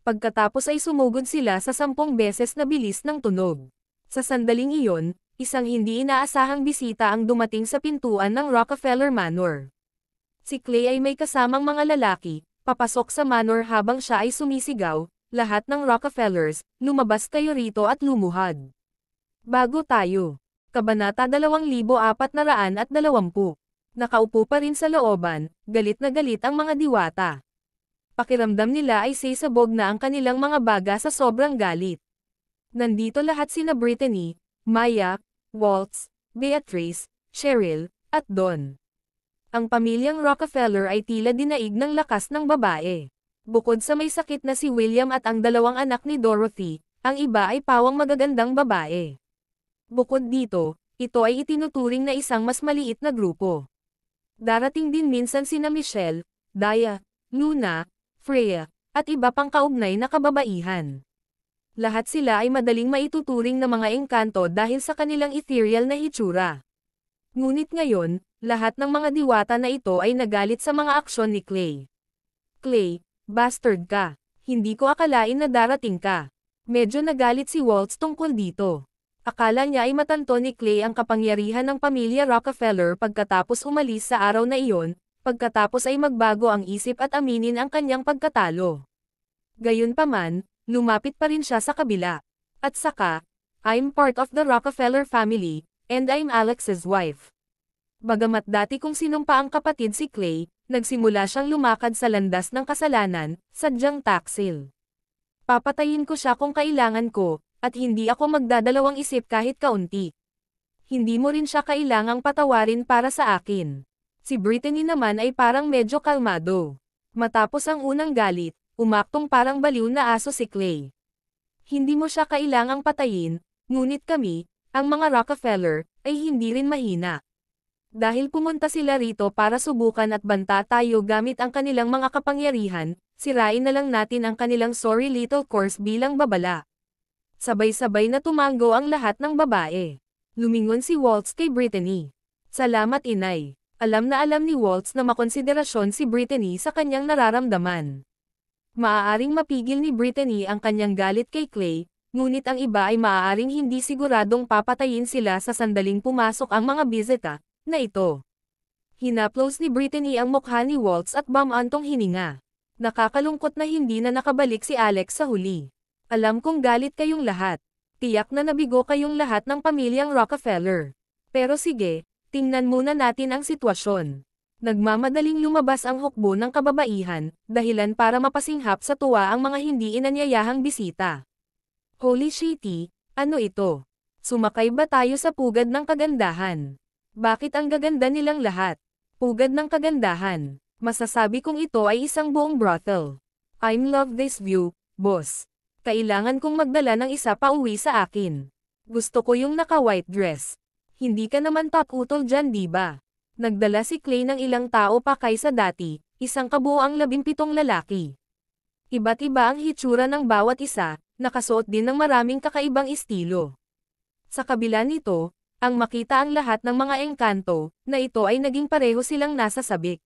Pagkatapos ay sumugod sila sa 10 beses na bilis ng tunog. Sa sandaling iyon, isang hindi inaasahang bisita ang dumating sa pintuan ng Rockefeller Manor. Si Clay ay may kasamang mga lalaki, papasok sa manor habang siya ay sumisigaw, "Lahat ng Rockefellers, lumabas kayo rito at lumuhad." Bago tayo. Kabanata 2420. Nakaupo pa rin sa looban, galit na galit ang mga diwata. Pakiramdam nila ay sisabog na ang kanilang mga baga sa sobrang galit. Nandito lahat sina Brittany, Maya, Waltz, Beatrice, Cheryl, at Dawn. Ang pamilyang Rockefeller ay tila dinaig ng lakas ng babae. Bukod sa may sakit na si William at ang 2 anak ni Dorothy, ang iba ay pawang magagandang babae. Bukod dito, ito ay itinuturing na isang mas maliit na grupo. Darating din minsan sina Michelle, Daya, Luna, Freya, at iba pang kaugnay na kababaihan. Lahat sila ay madaling maituturing na mga engkanto dahil sa kanilang ethereal na hitsura. Ngunit ngayon, lahat ng mga diwata na ito ay nagalit sa mga aksyon ni Clay. "Clay, bastard ka. Hindi ko akalain na darating ka." Medyo nagalit si Waltz tungkol dito. Akala niya ay matanto ni Clay ang kapangyarihan ng pamilya Rockefeller pagkatapos umalis sa araw na iyon, pagkatapos ay magbago ang isip at aminin ang kanyang pagkatalo. Gayunpaman, lumapit pa rin siya sa kabila. At saka, "I'm part of the Rockefeller family, and I'm Alex's wife." Bagamat dati kung sinumpa ang kapatid si Clay, nagsimula siyang lumakad sa landas ng kasalanan, sadyang taksil. "Papatayin ko siya kung kailangan ko, at hindi ako magdadalawang isip kahit kaunti. Hindi mo rin siya kailangang patawarin para sa akin." Si Brittany naman ay parang medyo kalmado. Matapos ang unang galit, umaktong parang baliw na aso si Clay. "Hindi mo siya kailangang patayin, ngunit kami, ang mga Rockefeller, ay hindi rin mahina. Dahil pumunta sila rito para subukan at banta tayo gamit ang kanilang mga kapangyarihan, sirain na lang natin ang kanilang sorry little course bilang babala." Sabay-sabay na tumango ang lahat ng babae. Lumingon si Waltz kay Brittany. "Salamat inay." Alam na alam ni Waltz na makonsiderasyon si Brittany sa kanyang nararamdaman. Maaaring mapigil ni Brittany ang kanyang galit kay Clay, ngunit ang iba ay maaaring hindi siguradong papatayin sila sa sandaling pumasok ang mga bisita na ito. Hinaplos ni Brittany ang mukha ni Waltz at bumantong hininga. Nakakalungkot na hindi na nakabalik si Alex sa huli. "Alam kong galit kayong lahat. Tiyak na nabigo kayong lahat ng pamilyang Rockefeller. Pero sige, tingnan muna natin ang sitwasyon." Nagmamadaling lumabas ang hukbo ng kababaihan, dahilan para mapasinghap sa tuwa ang mga hindi inanyayahang bisita. "Holy shitty, ano ito? Sumakay ba tayo sa pugad ng kagandahan? Bakit ang gaganda nilang lahat? Pugad ng kagandahan. Masasabi kong ito ay isang buong brothel. I love this view, boss. Kailangan kong magdala ng isa pa uwi sa akin. Gusto ko yung naka-white dress. Hindi ka naman takutol dyan diba?" Nagdala si Clay ng ilang tao pa kaysa dati, isang kabuoang 17 lalaki. Iba't iba ang hitsura ng bawat isa, nakasuot din ng maraming kakaibang estilo. Sa kabila nito, ang makita ang lahat ng mga engkanto, na ito ay naging pareho silang nasa sabik.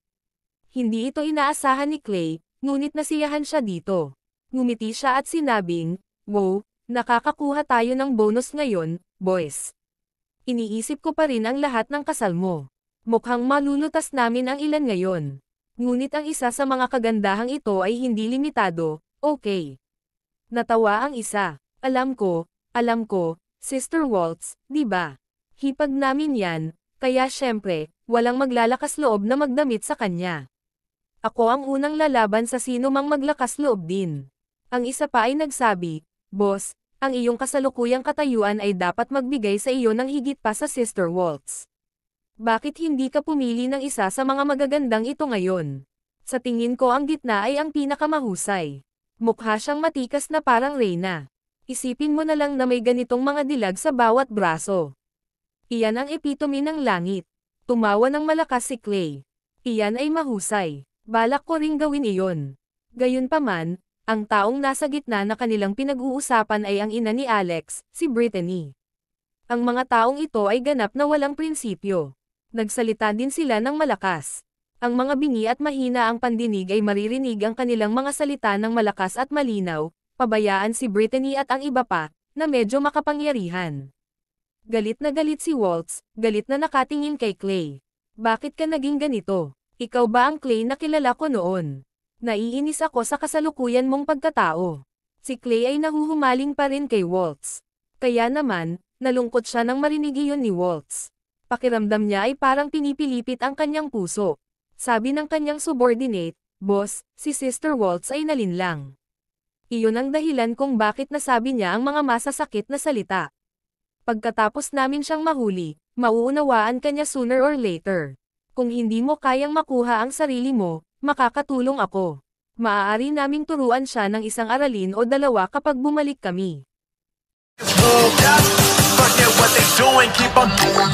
Hindi ito inaasahan ni Clay, ngunit nasiyahan siya dito. Ngumiti siya at sinabing, "Wow, nakakakuha tayo ng bonus ngayon, boys. Iniisip ko pa rin ang lahat ng kasal mo. Mukhang malulutas namin ang ilan ngayon. Ngunit ang isa sa mga kagandahang ito ay hindi limitado, okay?" Natawa ang isa. Alam ko, Sister Waltz, di ba? Hipag namin yan, kaya syempre, walang maglalakas loob na magdamit sa kanya. Ako ang unang lalaban sa sino mang maglakas loob din." Ang isa pa ay nagsabi, "Boss, ang iyong kasalukuyang katayuan ay dapat magbigay sa iyo ng higit pa sa Sister Waltz. Bakit hindi ka pumili ng isa sa mga magagandang ito ngayon? Sa tingin ko ang gitna ay ang pinakamahusay. Mukha siyang matikas na parang reyna. Isipin mo na lang na may ganitong mga dilag sa bawat braso. Iyan ang epitome ng langit." Tumawa ng malakas si Clay. "Iyan ay mahusay. Balak ko ring gawin iyon." Gayunpaman, ang taong nasa gitna na kanilang pinag-uusapan ay ang ina ni Alex, si Brittany. Ang mga taong ito ay ganap na walang prinsipyo. Nagsalita din sila ng malakas. Ang mga bingi at mahina ang pandinig ay maririnig ang kanilang mga salita ng malakas at malinaw, pabayaan si Brittany at ang iba pa, na medyo makapangyarihan. Galit na galit si Waltz, galit na nakatingin kay Clay. Bakit ka naging ganito? Ikaw ba ang Clay na kilala ko noon? Naiinis ako sa kasalukuyan mong pagkatao. Si Clay ay nahuhumaling pa rin kay Waltz. Kaya naman, nalungkot siya nang marinig iyon ni Waltz. Pakiramdam niya ay parang pinipilipit ang kanyang puso. Sabi ng kanyang subordinate, "Boss, si Sister Waltz ay nalinlang." Iyon ang dahilan kung bakit nasabi niya ang mga masasakit na salita. Pagkatapos namin siyang mahuli, mauunawaan ka niya sooner or later. Kung hindi mo kayang makuha ang sarili mo, makakatulong ako. Maaari naming turuan siya ng isang aralin o dalawa kapag bumalik kami. Forget what they doing, keep on doing.